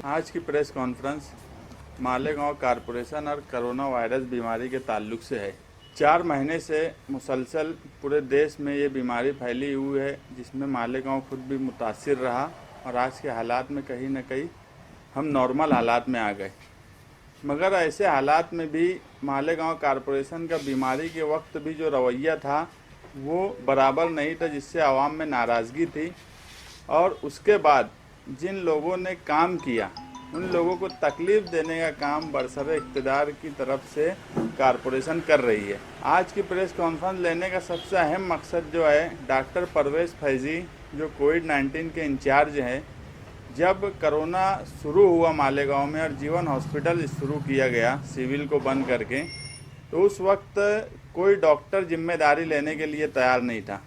आज की press conference Malegaon corporation और कोरोना वायरस बीमारी के ताल्लुक से है। 4 महीने से मुसलसल पूरे देश में ये बीमारी फैली हुई है, जिसमें मालेगांव खुद भी मुतासिर रहा और आज के हालात में कहीं न कहीं हम नॉर्मल हालात में आ गए। मगर ऐसे हालात में भी मालेगांव कॉरपोरेशन का बीमारी के वक्त भी जो रवैया था वो बराबर नहीं था, जिससे आवाम में नाराज़गी थी। और उसके बाद जिन लोगों ने काम किया उन लोगों को तकलीफ़ देने का काम बरसरे इक़्तिदार की तरफ से कॉरपोरेशन कर रही है। आज की प्रेस कॉन्फ्रेंस लेने का सबसे अहम मकसद जो है, डॉक्टर परवेज़ फैज़ी जो कोविड-19 के इंचार्ज हैं, जब कोरोना शुरू हुआ मालेगांव में और जीवन हॉस्पिटल शुरू किया गया सिविल को बंद करके, तो उस वक्त कोई डॉक्टर जिम्मेदारी लेने के लिए तैयार नहीं था।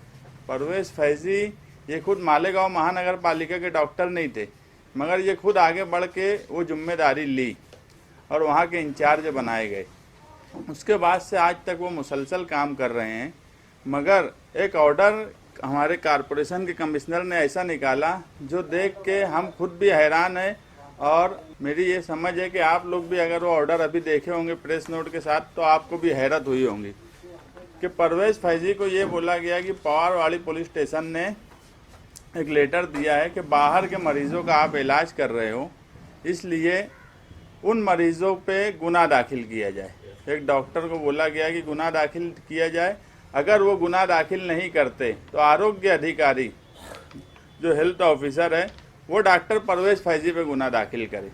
परवेज़ फैज़ी ये खुद मालेगांव महानगर पालिका के डॉक्टर नहीं थे, मगर ये खुद आगे बढ़ के वो जिम्मेदारी ली और वहाँ के इंचार्ज बनाए गए। उसके बाद से आज तक वो मुसलसल काम कर रहे हैं। मगर एक ऑर्डर हमारे कॉरपोरेशन के कमिश्नर ने ऐसा निकाला जो देख के हम खुद भी हैरान हैं, और मेरी ये समझ है कि आप लोग भी अगर वो ऑर्डर अभी देखे होंगे प्रेस नोट के साथ, तो आपको भी हैरत हुई होंगी कि परवेज़ फैज़ी को ये बोला गया कि पवारवाड़ी पुलिस स्टेशन ने एक लेटर दिया है कि बाहर के मरीज़ों का आप इलाज कर रहे हो, इसलिए उन मरीज़ों पे गुनाह दाखिल किया जाए। एक डॉक्टर को बोला गया कि गुनाह दाखिल किया जाए। अगर वो गुनाह दाखिल नहीं करते तो आरोग्य अधिकारी जो हेल्थ ऑफिसर है वो डॉक्टर परवेज़ फैज़ी पे गुनाह दाखिल करे।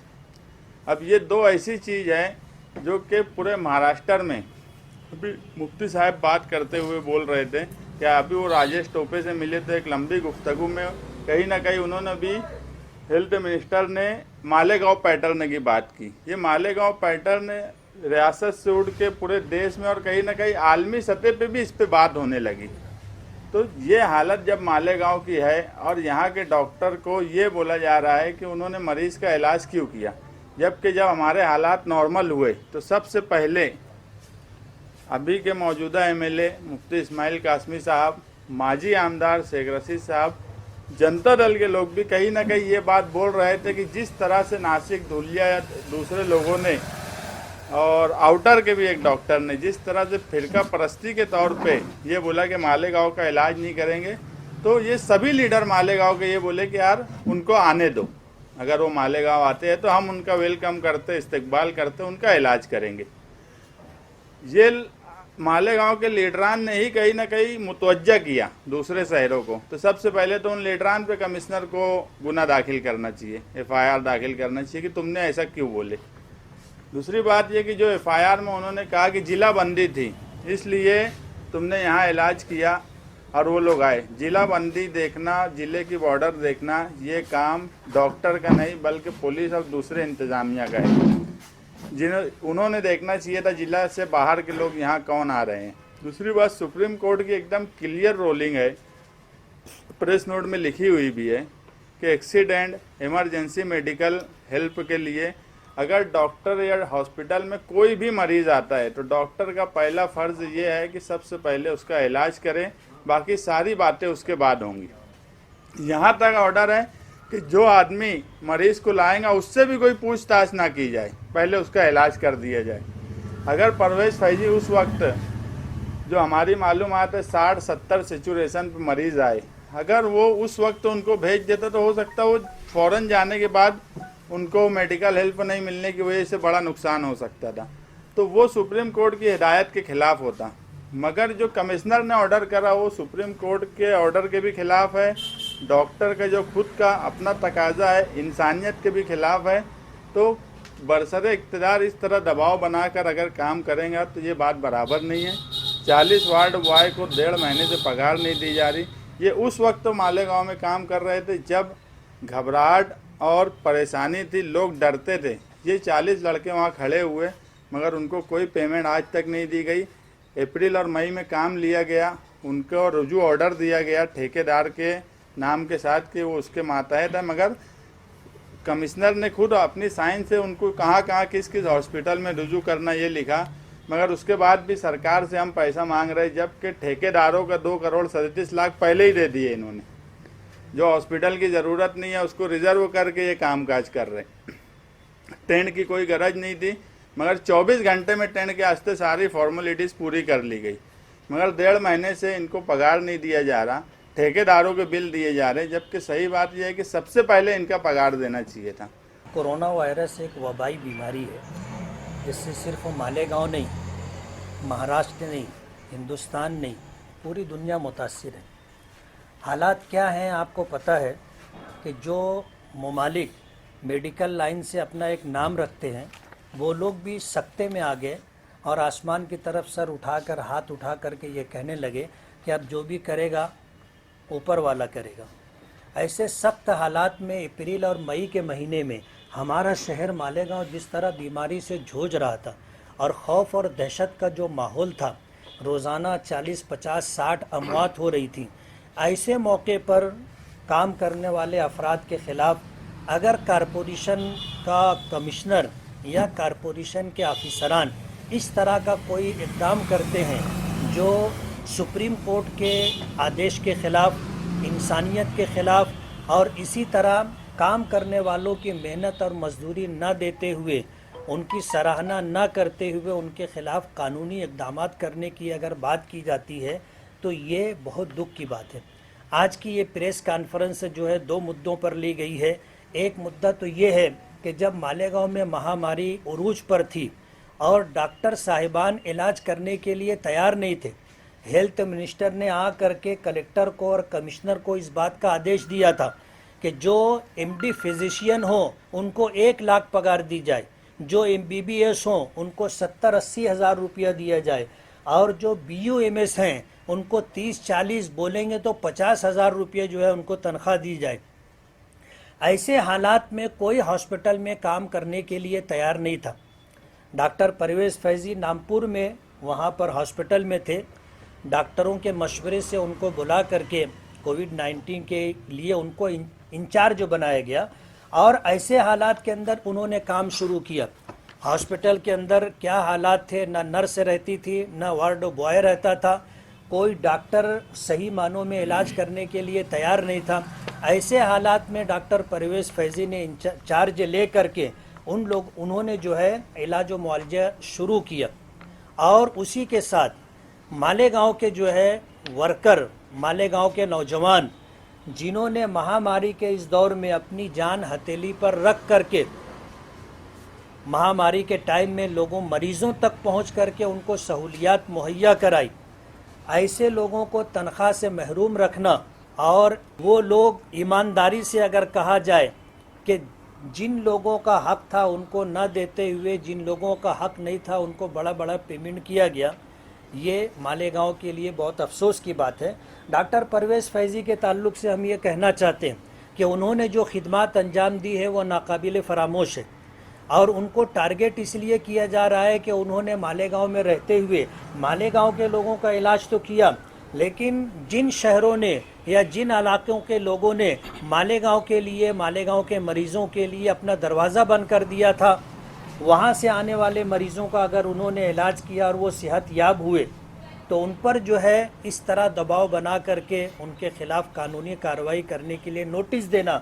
अब ये दो ऐसी चीज़ है जो कि पूरे महाराष्ट्र में, अभी मुफ्ती साहब बात करते हुए बोल रहे थे कि अभी वो राजेश टोपे से मिले थे, एक लंबी गुफ्तगू में कहीं ना कहीं उन्होंने भी हेल्थ मिनिस्टर ने मालेगांव पैटर्न की बात की। ये मालेगांव पैटर्न रियासत से उड़ के पूरे देश में और कहीं ना कहीं आलमी सतह पे भी इस पे बात होने लगी। तो ये हालत जब मालेगांव की है और यहाँ के डॉक्टर को ये बोला जा रहा है कि उन्होंने मरीज़ का इलाज क्यों किया, जबकि जब हमारे हालात नॉर्मल हुए तो सबसे पहले अभी के मौजूदा एमएलए मुफ्ती इस्माइल कासमी साहब, माजी आमदार शेख रशीद साहब, जनता दल के लोग भी कहीं ना कहीं ये बात बोल रहे थे कि जिस तरह से नासिक धुलिया या दूसरे लोगों ने और आउटर के भी एक डॉक्टर ने जिस तरह से फिरका परस्ती के तौर पे ये बोला कि मालेगांव का इलाज नहीं करेंगे, तो ये सभी लीडर मालेगांव के ये बोले कि यार उनको आने दो, अगर वो मालेगांव आते हैं तो हम उनका वेलकम करते, इस्तकबाल करते, उनका इलाज करेंगे। ये मालेगांव के लीडरान ने ही कहीं ना कहीं मुतवज्जा किया दूसरे शहरों को। तो सबसे पहले तो उन लीडरान पे कमिश्नर को गुनाह दाखिल करना चाहिए, एफआईआर दाखिल करना चाहिए कि तुमने ऐसा क्यों बोले। दूसरी बात ये कि जो एफआईआर में उन्होंने कहा कि जिला बंदी थी इसलिए तुमने यहाँ इलाज किया और वो लोग आए। जिला बंदी देखना, जिले की बॉर्डर देखना, ये काम डॉक्टर का नहीं बल्कि पुलिस और दूसरे इंतज़ामिया का है, उन्होंने देखना चाहिए था जिला से बाहर के लोग यहाँ कौन आ रहे हैं। दूसरी बात, सुप्रीम कोर्ट की एकदम क्लियर रोलिंग है, प्रेस नोट में लिखी हुई भी है कि एक्सीडेंट, इमरजेंसी मेडिकल हेल्प के लिए अगर डॉक्टर या हॉस्पिटल में कोई भी मरीज़ आता है तो डॉक्टर का पहला फ़र्ज़ ये है कि सबसे पहले उसका इलाज करें, बाकी सारी बातें उसके बाद होंगी। यहाँ तक ऑर्डर है कि जो आदमी मरीज़ को लाएगा उससे भी कोई पूछताछ ना की जाए, पहले उसका इलाज कर दिया जाए। अगर परवेज़ फैज़ी उस वक्त जो हमारी मालूमात है 60-70 सिचुएशन पे मरीज़ आए, अगर वो उस वक्त उनको भेज देता तो हो सकता वो फ़ौरन जाने के बाद उनको मेडिकल हेल्प नहीं मिलने की वजह से बड़ा नुकसान हो सकता था, तो वो सुप्रीम कोर्ट की हिदायत के ख़िलाफ़ होता। मगर जो कमिश्नर ने ऑर्डर करा वो सुप्रीम कोर्ट के ऑर्डर के भी खिलाफ है, डॉक्टर का जो खुद का अपना तकाजा है इंसानियत के भी खिलाफ है। तो बरसरे इक़्तिदार इस तरह दबाव बनाकर अगर काम करेंगे तो ये बात बराबर नहीं है। 40 वार्ड बॉय को 1.5 महीने से पगार नहीं दी जा रही। ये उस वक्त तो मालेगांव में काम कर रहे थे जब घबराहट और परेशानी थी, लोग डरते थे। ये 40 लड़के वहाँ खड़े हुए मगर उनको कोई पेमेंट आज तक नहीं दी गई। अप्रैल और मई में काम लिया गया, उनको रुजू ऑर्डर दिया गया ठेकेदार के नाम के साथ कि वो उसके मातहत है, मगर कमिश्नर ने खुद अपनी साइन से उनको कहाँ कहाँ किस किस हॉस्पिटल में रुजू करना ये लिखा। मगर उसके बाद भी सरकार से हम पैसा मांग रहे, जबकि ठेकेदारों का 2 करोड़ 37 लाख पहले ही दे दिए इन्होंने। जो हॉस्पिटल की ज़रूरत नहीं है उसको रिजर्व करके ये कामकाज कर रहे हैं। टेंट की कोई गरज नहीं थी, मगर 24 घंटे में टेंट के वास्ते सारी फॉर्मेलिटीज़ पूरी कर ली गई। मगर 1.5 महीने से इनको पगार नहीं दिया जा रहा, ठेकेदारों के बिल दिए जा रहे, जबकि सही बात यह है कि सबसे पहले इनका पगार देना चाहिए था। कोरोना वायरस एक वबाई बीमारी है जिससे सिर्फ मालेगांव नहीं, महाराष्ट्र नहीं, हिंदुस्तान नहीं, पूरी दुनिया मुतासिर है। हालात क्या हैं आपको पता है कि जो ममालिक मेडिकल लाइन से अपना एक नाम रखते हैं वो लोग भी सकते में आ गए और आसमान की तरफ सर उठाकर हाथ उठा करके ये कहने लगे कि अब जो भी करेगा ऊपर वाला करेगा। ऐसे सख्त हालात में अप्रैल और मई के महीने में हमारा शहर मालेगांव जिस तरह बीमारी से जूझ रहा था और खौफ और दहशत का जो माहौल था, रोज़ाना 40, 50, 60 अमवात हो रही थी, ऐसे मौके पर काम करने वाले अफराद के ख़िलाफ़ अगर कारपोरेशन का कमिश्नर या कारपोरेशन के ऑफिसरान इस तरह का कोई इक़दाम करते हैं जो सुप्रीम कोर्ट के आदेश के ख़िलाफ़, इंसानियत के ख़िलाफ़ और इसी तरह काम करने वालों की मेहनत और मजदूरी न देते हुए, उनकी सराहना न करते हुए उनके ख़िलाफ़ कानूनी इक़दाम करने की अगर बात की जाती है तो ये बहुत दुख की बात है। आज की ये प्रेस कॉन्फ्रेंस जो है 2 मुद्दों पर ली गई है। एक मुद्दा तो ये है कि जब मालेगांव में महामारी उरूज पर थी और डॉक्टर साहिबान इलाज करने के लिए तैयार नहीं थे, हेल्थ मिनिस्टर ने आ करके कलेक्टर को और कमिश्नर को इस बात का आदेश दिया था कि जो एमडी फिजिशियन हो उनको 1 लाख पगार दी जाए, जो MBBS हो उनको 70-80 हज़ार रुपया दिया जाए और जो BUMS हैं उनको 30-40 बोलेंगे तो 50 हज़ार रुपये जो है उनको तनख्वाह दी जाए। ऐसे हालात में कोई हॉस्पिटल में काम करने के लिए तैयार नहीं था। डॉक्टर परवेज़ फैज़ी नामपुर में वहाँ पर हॉस्पिटल में थे। डॉक्टरों के मशवरे से उनको बुला करके कोविड-19 के लिए उनको इंचार्ज बनाया गया और ऐसे हालात के अंदर उन्होंने काम शुरू किया। हॉस्पिटल के अंदर क्या हालात थे, ना नर्स रहती थी, ना वार्ड बॉय रहता था, कोई डॉक्टर सही मानों में इलाज करने के लिए तैयार नहीं था। ऐसे हालात में डॉक्टर परवेज़ फैज़ी ने चार्ज ले करके उन्होंने जो है इलाज व मुआवजा शुरू किया और उसी के साथ मालेगांव के जो है वर्कर, मालेगांव के नौजवान जिन्होंने महामारी के इस दौर में अपनी जान हथेली पर रख करके महामारी के टाइम में लोगों मरीज़ों तक पहुंच करके उनको सहूलियात मुहैया कराई, ऐसे लोगों को तनख्वाह से महरूम रखना और वो लोग ईमानदारी से अगर कहा जाए कि जिन लोगों का हक था उनको न देते हुए जिन लोगों का हक नहीं था उनको बड़ा बड़ा पेमेंट किया गया, ये मालेगांव के लिए बहुत अफसोस की बात है। डॉक्टर परवेज़ फैज़ी के ताल्लुक़ से हम ये कहना चाहते हैं कि उन्होंने जो खिदमत अंजाम दी है वो नाकाबिल फरामोश है और उनको टारगेट इसलिए किया जा रहा है कि उन्होंने मालेगांव में रहते हुए मालेगांव के लोगों का इलाज तो किया, लेकिन जिन शहरों ने या जिन इलाकों के लोगों ने मालेगांव के लिए, मालेगांव के मरीज़ों के लिए अपना दरवाज़ा बंद कर दिया था, वहाँ से आने वाले मरीज़ों का अगर उन्होंने इलाज किया और वो सेहत याब हुए तो उन पर जो है इस तरह दबाव बना करके उनके ख़िलाफ़ कानूनी कार्रवाई करने के लिए नोटिस देना,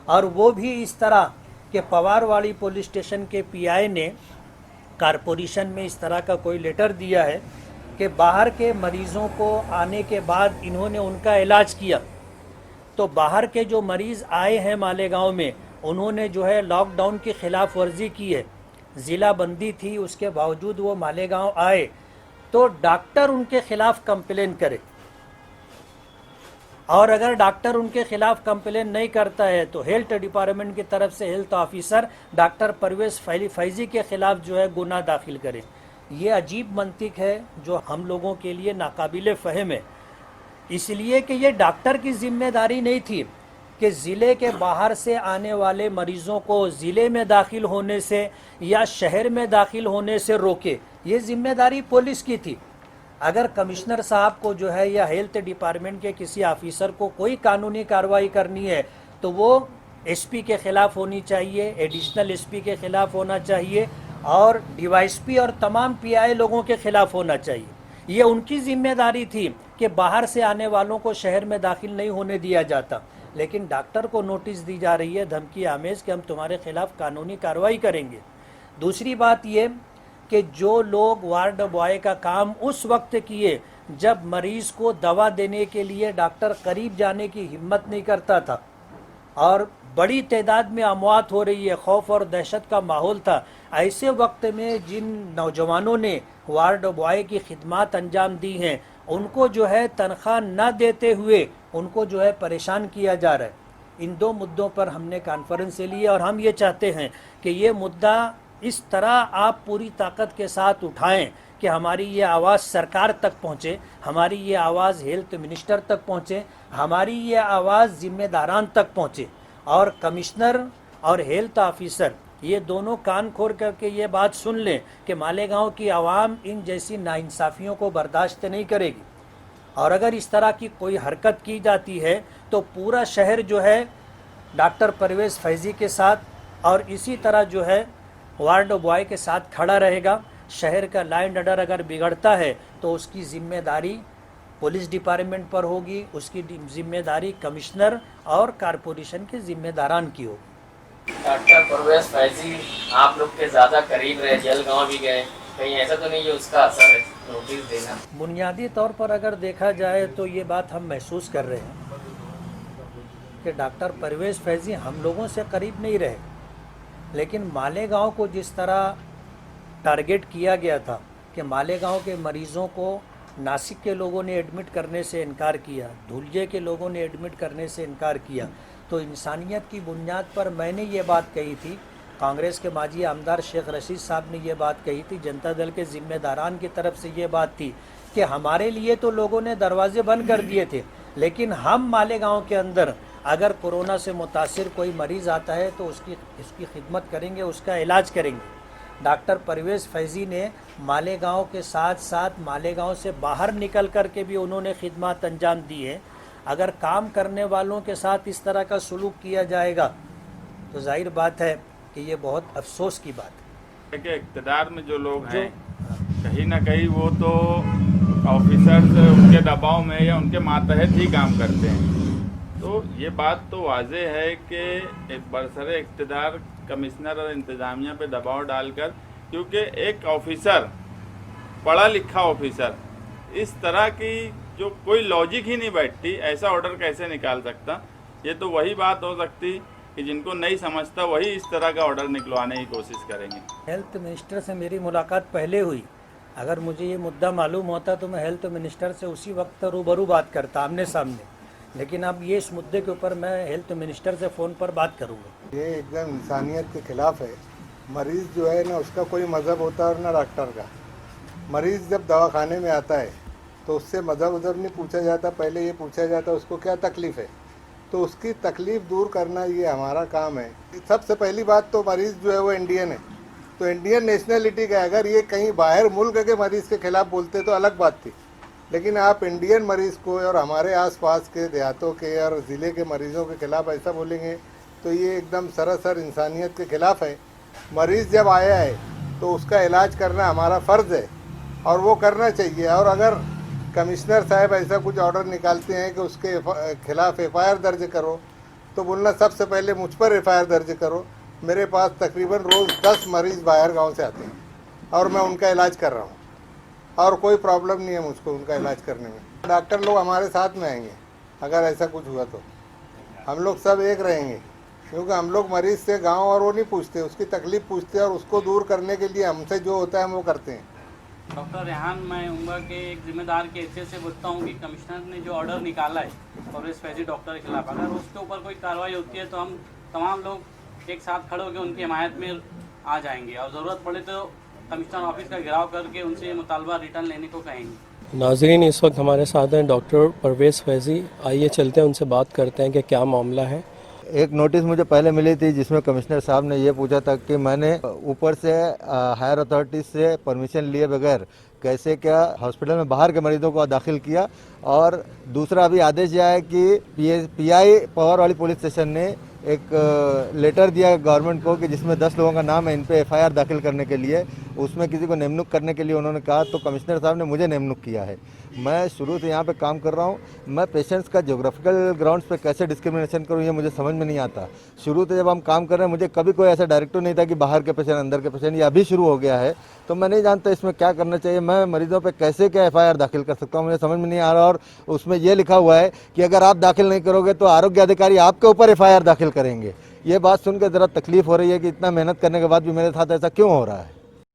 और वो भी इस तरह कि पवारवाड़ी पुलिस स्टेशन के PI ने कारपोरेशन में इस तरह का कोई लेटर दिया है कि बाहर के मरीज़ों को आने के बाद इन्होंने उनका इलाज किया, तो बाहर के जो मरीज़ आए हैं मालेगांव में उन्होंने जो है लॉकडाउन की ख़िलाफ़ वर्जी की है, ज़िला बंदी थी, उसके बावजूद वो मालेगांव आए, तो डॉक्टर उनके ख़िलाफ़ कंप्लेन करे और अगर डॉक्टर उनके ख़िलाफ़ कंप्लेन नहीं करता है तो हेल्थ डिपार्टमेंट की तरफ से health officer doctor Parvez Faizi के ख़िलाफ़ जो है गुनाह दाखिल करे। ये अजीब मंतिक है जो हम लोगों के लिए नाकाबिले फ़हम है, इसलिए कि ये डॉक्टर की ज़िम्मेदारी नहीं थी कि ज़िले के बाहर से आने वाले मरीज़ों को ज़िले में दाखिल होने से या शहर में दाखिल होने से रोके, ये ज़िम्मेदारी पुलिस की थी। अगर कमिश्नर साहब को जो है या हेल्थ डिपार्टमेंट के किसी ऑफिसर को कोई कानूनी कार्रवाई करनी है तो वो SP के ख़िलाफ़ होनी चाहिए, एडिशनल SP के ख़िलाफ़ होना चाहिए और DYSP और तमाम PI लोगों के ख़िलाफ़ होना चाहिए। ये उनकी ज़िम्मेदारी थी कि बाहर से आने वालों को शहर में दाखिल नहीं होने दिया जाता। लेकिन डॉक्टर को नोटिस दी जा रही है धमकी आमेज कि हम तुम्हारे खिलाफ कानूनी कार्रवाई करेंगे। दूसरी बात ये कि जो लोग वार्ड बॉय का काम उस वक्त किए जब मरीज को दवा देने के लिए डॉक्टर करीब जाने की हिम्मत नहीं करता था और बड़ी तादाद में अमवात हो रही है, खौफ और दहशत का माहौल था, ऐसे वक्त में जिन नौजवानों ने वार्ड बॉय की खिदमत अंजाम दी हैं उनको जो है तनख्वाह न देते हुए उनको जो है परेशान किया जा रहा है। इन दो मुद्दों पर हमने कॉन्फ्रेंस ली और हम ये चाहते हैं कि ये मुद्दा इस तरह आप पूरी ताकत के साथ उठाएं कि हमारी ये आवाज़ सरकार तक पहुँचे, हमारी ये आवाज़ हेल्थ मिनिस्टर तक पहुँचे, हमारी ये आवाज़ जिम्मेदारान तक पहुँचे और कमिश्नर और हेल्थ ऑफिसर ये दोनों कान खोल करके ये बात सुन लें कि मालेगांव की आवाम इन जैसी नाइंसाफ़ियों को बर्दाश्त नहीं करेगी और अगर इस तरह की कोई हरकत की जाती है तो पूरा शहर जो है डॉक्टर परवेज़ फैज़ी के साथ और इसी तरह जो है वार्ड बॉय के साथ खड़ा रहेगा। शहर का लॉ एंड ऑर्डर अगर बिगड़ता है तो उसकी जिम्मेदारी पुलिस डिपार्टमेंट पर होगी, उसकी जिम्मेदारी कमिश्नर और कारपोरेशन के जिम्मेदारान की होगी। डॉक्टर परवेज़ फैज़ी आप लोग के ज़्यादा करीब रहे, जलगांव भी गए, कहीं ऐसा तो नहीं है उसका असर है नोटिस देना? बुनियादी तौर पर अगर देखा जाए तो ये बात हम महसूस कर रहे हैं कि डॉक्टर परवेज़ फैज़ी हम लोगों से करीब नहीं रहे, लेकिन मालेगांव को जिस तरह टारगेट किया गया था कि मालेगांव के मरीज़ों को नासिक के लोगों ने एडमिट करने से इनकार किया, धुलिया के लोगों ने एडमिट करने से इनकार किया, तो इंसानियत की बुनियाद पर मैंने ये बात कही थी, कांग्रेस के माजी आमदार शेख रशीद साहब ने ये बात कही थी, जनता दल के ज़िम्मेदारान की तरफ से ये बात थी कि हमारे लिए तो लोगों ने दरवाजे बंद कर दिए थे, लेकिन हम मालेगांव के अंदर अगर कोरोना से मुतासिर कोई मरीज़ आता है तो उसकी खिदमत करेंगे, उसका इलाज करेंगे। डॉक्टर परवेज़ फैज़ी ने मालेगांव के साथ साथ मालेगांव से बाहर निकल कर के भी उन्होंने खिदमत अंजाम दी है। अगर काम करने वालों के साथ इस तरह का सलूक किया जाएगा तो जाहिर बात है कि ये बहुत अफसोस की बात है कि इक़्तिदार में जो लोग हैं कहीं ना कहीं वो तो ऑफिसर्स उनके दबाव में या उनके मातहत ही काम करते हैं। तो ये बात तो वाज़ेह है कि एक बरसरे इक़्तिदार कमिश्नर और इंतज़ामिया पे दबाव डालकर, क्योंकि एक ऑफिसर पढ़ा लिखा ऑफिसर इस तरह की जो कोई लॉजिक ही नहीं बैठती ऐसा ऑर्डर कैसे निकाल सकता। ये तो वही बात हो सकती कि जिनको नहीं समझता वही इस तरह का ऑर्डर निकलवाने की कोशिश करेंगे। हेल्थ मिनिस्टर से मेरी मुलाकात पहले हुई, अगर मुझे ये मुद्दा मालूम होता तो मैं हेल्थ मिनिस्टर से उसी वक्त रूबरू बात करता आमने सामने, लेकिन अब ये इस मुद्दे के ऊपर मैं हेल्थ मिनिस्टर से फ़ोन पर बात करूँगा। ये एकदम इंसानियत के ख़िलाफ़ है। मरीज़ जो है ना उसका कोई मज़हब होता है और ना डॉक्टर का। मरीज़ जब दवाखाने में आता है तो उससे मज़हब उज़हब नहीं पूछा जाता, पहले ये पूछा जाता उसको क्या तकलीफ़ है, तो उसकी तकलीफ़ दूर करना ये हमारा काम है। सबसे पहली बात तो मरीज़ जो है वो इंडियन है, तो इंडियन नेशनलिटी का अगर ये कहीं बाहर मुल्क के मरीज़ के ख़िलाफ़ बोलते तो अलग बात थी, लेकिन आप इंडियन मरीज़ को और हमारे आसपास के देहातों के और ज़िले के मरीज़ों के ख़िलाफ़ ऐसा बोलेंगे तो ये एकदम सरासर इंसानियत के ख़िलाफ़ है। मरीज़ जब आया है तो उसका इलाज करना हमारा फ़र्ज़ है और वो करना चाहिए। और अगर कमिश्नर साहब ऐसा कुछ ऑर्डर निकालते हैं कि उसके ख़िलाफ़ FIR दर्ज करो, तो बोलना सबसे पहले मुझ पर FIR दर्ज करो। मेरे पास तकरीबन रोज़ 10 मरीज़ बाहर गाँव से आते हैं और मैं उनका इलाज कर रहा हूँ और कोई प्रॉब्लम नहीं है मुझको उनका इलाज करने में। डॉक्टर लोग हमारे साथ में आएंगे, अगर ऐसा कुछ हुआ तो हम लोग सब एक रहेंगे, क्योंकि हम लोग मरीज़ से गांव और वो नहीं पूछते, उसकी तकलीफ़ पूछते हैं और उसको दूर करने के लिए हमसे जो होता है हम वो करते हैं। डॉक्टर रेहान, मैं उम्र के एक जिम्मेदार के हैसियत से बोलता हूँ कि कमिश्नर ने जो ऑर्डर निकाला है परवेज़ फैज़ी डॉक्टर के खिलाफ, अगर उसके ऊपर कोई कार्रवाई होती है तो हम तमाम लोग एक साथ खड़े होकर उनकी हिमायत में आ जाएंगे और ज़रूरत पड़े तो कमिश्नर ऑफिस का घेराव करके उनसे मुतालबा रिटर्न लेने को कहेंगे। नाज़रीन, इस वक्त हमारे साथ हैं डॉक्टर परवेज़ फैज़ी। आइए चलते हैं उनसे बात करते हैं कि क्या मामला है। एक नोटिस मुझे पहले मिली थी जिसमें कमिश्नर साहब ने ये पूछा था कि मैंने ऊपर से हायर अथॉरिटी से परमिशन लिए बगैर कैसे क्या हॉस्पिटल में बाहर के मरीजों को दाखिल किया। और दूसरा अभी आदेश दिया है कि PI पावर वाली पुलिस स्टेशन ने एक लेटर दिया गवर्नमेंट को कि जिसमें 10 लोगों का नाम है इन पे FIR दाखिल करने के लिए। उसमें किसी को निमणूक करने के लिए उन्होंने कहा, तो कमिश्नर साहब ने मुझे निमणूक किया है। मैं शुरू से यहाँ पे काम कर रहा हूँ। मैं पेशेंट्स का ज्योग्राफिकल ग्राउंड्स पे कैसे डिस्क्रिमिनेशन करूँ ये मुझे समझ में नहीं आता। शुरू से जब हम काम कर रहे हैं मुझे कभी कोई ऐसा डायरेक्टिव नहीं था कि बाहर के पेशेंट अंदर के पेशेंट, ये अभी शुरू हो गया है। तो मैं नहीं जानता इसमें क्या करना चाहिए। मैं मरीजों पे कैसे क्या FIR दाखिल कर सकता हूँ, मुझे समझ में नहीं आ रहा। और उसमें ये लिखा हुआ है कि अगर आप दाखिल नहीं करोगे तो आरोग्य अधिकारी आपके ऊपर FIR दाखिल करेंगे। ये बात सुन के ज़रा तकलीफ हो रही है कि इतना मेहनत करने के बाद भी मेरे साथ ऐसा क्यों हो रहा है।